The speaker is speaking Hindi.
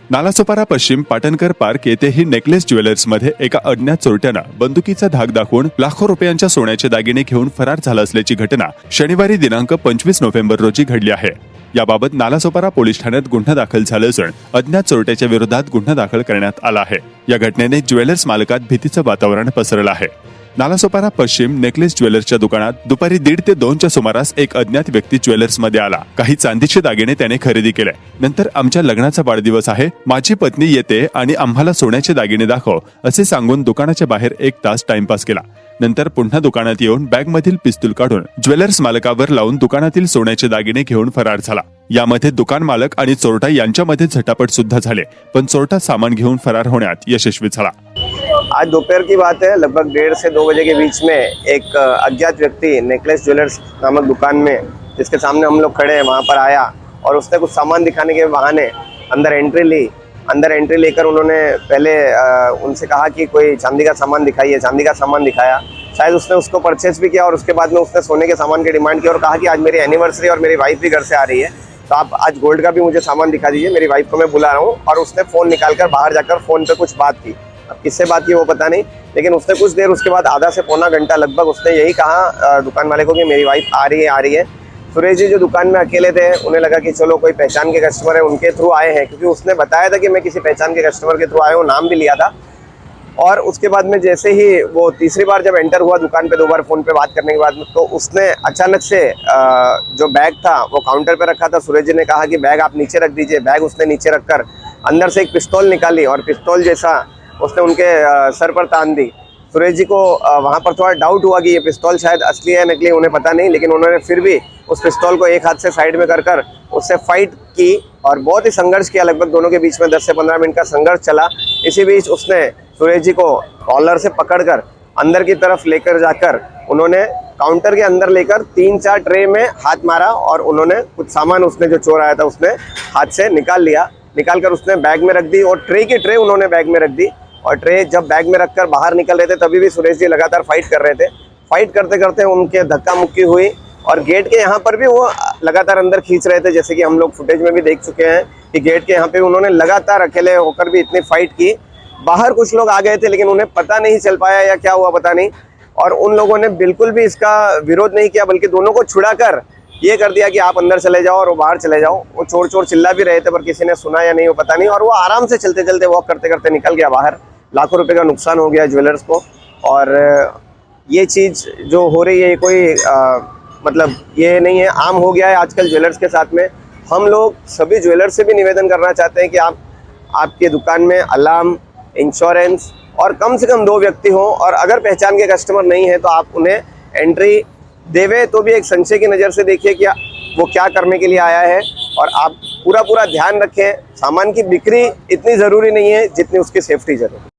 नालासोपारा पश्चिम पाटणकर पार्क येथेही नेकलेस ज्वेलर्समध्ये एका अज्ञात चोरट्यानं बंदुकीचा धाक दाखवून लाखो रुपयांच्या सोन्याचे दागिने घेऊन फरार झाला असल्याची घटना शनिवारी दिनांक 25 नोव्हेंबर रोजी घडली आहे। याबाबत नालासोपारा पोलीस ठाण्यात गुन्हा दाखल झाला असून अज्ञात चोरट्याच्या विरोधात गुन्हा दाखल करण्यात आला आहे। या घटनेने ज्वेलर्स मालकात भीतीचं वातावरण पसरलं आहे। नालासोपारा पश्चिम नेकलेस ज्वेलर्सच्या दुकानात दुपारी 1:30 ते 2च्या सुमारास एक अज्ञात व्यक्ती ज्वेलर्समध्ये आला। काही चांदीचे दागिने त्याने खरेदी केले। नंतर आमच्या लग्नाचा वाढदिवस आहे, माझी पत्नी येते आणि आम्हाला सोन्याचे दागिने दाखव असे सांगून दुकानाच्या बाहेर 1 तास टाइमपास केला। नंतर पुन्हा दुकानात येऊन बॅगमधील पिस्तूल काढून ज्वेलर्स मालकावर लावून दुकानातील सोन्याचे दागिने घेऊन फरार झाला। यामध्ये दुकान मालक आणि चोरटा यांच्यामध्ये झटापट सुद्धा झाले, पण चोरटा सामान घेऊन फरार होण्यात यशस्वी झाला। आज दोपहर की बात है, लगभग 1:30 से 2 बजे के बीच में एक अज्ञात व्यक्ति नेकलेस ज्वेलर्स नामक दुकान में, जिसके सामने हम लोग खड़े हैं, वहाँ पर आया और उसने कुछ सामान दिखाने के बहाने अंदर एंट्री ली। अंदर एंट्री लेकर उन्होंने पहले उनसे कहा कि कोई चांदी का सामान दिखाइए। चांदी का सामान दिखाया, शायद उसने उसको परचेस भी किया और उसके बाद में उसने सोने के सामान की डिमांड की और कहा कि आज मेरी एनिवर्सरी और मेरी वाइफ भी घर से आ रही है, तो आप आज गोल्ड का भी मुझे सामान दिखा दीजिए, मेरी वाइफ को मैं बुला रहा हूँ। और उसने फ़ोन निकालकर बाहर जाकर फ़ोन पे कुछ बात की। अब किससे बात की वो पता नहीं, लेकिन उसने कुछ देर उसके बाद आधा से पौना घंटा लगभग उसने यही कहा दुकान वाले को कि मेरी वाइफ आ रही है। सुरेश जी जो दुकान में अकेले थे, उन्हें लगा कि चलो कोई पहचान के कस्टमर है, उनके थ्रू आए हैं, क्योंकि उसने बताया था कि मैं किसी पहचान के कस्टमर के थ्रू आया हूँ, नाम भी लिया था। और उसके बाद में जैसे ही वो तीसरी बार जब एंटर हुआ दुकान पे, 2 बार फ़ोन पे बात करने के बाद में, तो उसने अचानक से जो बैग था वो काउंटर पे रखा था। सुरेश जी ने कहा कि बैग आप नीचे रख दीजिए। बैग उसने नीचे रखकर अंदर से एक पिस्तौल निकाली और पिस्तौल जैसा उसने उनके सर पर तान दी। सुरेश जी को वहाँ पर थोड़ा डाउट हुआ कि ये पिस्तौल शायद असली है नकली, उन्हें पता नहीं, लेकिन उन्होंने फिर भी उस पिस्तौल को एक हाथ से साइड में कर उससे फाइट की और बहुत ही संघर्ष किया। लगभग दोनों के बीच में 10 से 15 मिनट का संघर्ष चला। इसी बीच उसने सुरेश जी को कॉलर से पकड़कर अंदर की तरफ लेकर जाकर उन्होंने काउंटर के अंदर लेकर 3-4 ट्रे में हाथ मारा और उन्होंने कुछ सामान, उसने जो चोर आया था उसने हाथ से निकाल लिया। निकाल कर उसने बैग में रख दी और ट्रे की ट्रे उन्होंने बैग में रख दी। और ट्रे जब बैग में रखकर बाहर निकल रहे थे, तभी भी सुरेश जी लगातार फाइट कर रहे थे। फाइट करते करते उनके धक्का मुक्की हुई और गेट के यहाँ पर भी वो लगातार अंदर खींच रहे थे, जैसे कि हम लोग फुटेज में भी देख चुके हैं कि गेट के यहाँ पे उन्होंने लगातार अकेले होकर भी इतनी फाइट की। बाहर कुछ लोग आ गए थे, लेकिन उन्हें पता नहीं चल पाया या क्या हुआ पता नहीं, और उन लोगों ने बिल्कुल भी इसका विरोध नहीं किया, बल्कि दोनों को छुड़ाकर ये कर दिया कि आप अंदर चले जाओ और वो बाहर चले जाओ। वो चोर चोर चिल्ला भी रहे थे, पर किसी ने सुना या नहीं वो पता नहीं, और वो आराम से चलते चलते वॉक करते करते निकल गया बाहर। लाखों रुपए का नुकसान हो गया ज्वेलर्स को। और ये चीज़ जो हो रही है, कोई मतलब ये नहीं है, आम हो गया है आजकल ज्वेलर्स के साथ में। हम लोग सभी ज्वेलर्स से भी निवेदन करना चाहते हैं कि आपके दुकान में अलार्म, इंश्योरेंस और कम से कम 2 व्यक्ति हों, और अगर पहचान के कस्टमर नहीं है तो आप उन्हें एंट्री देवे तो भी एक संशय की नज़र से देखिए कि वो क्या करने के लिए आया है, और आप पूरा ध्यान रखें। सामान की बिक्री इतनी ज़रूरी नहीं है जितनी उसकी सेफ्टी ज़रूरी है।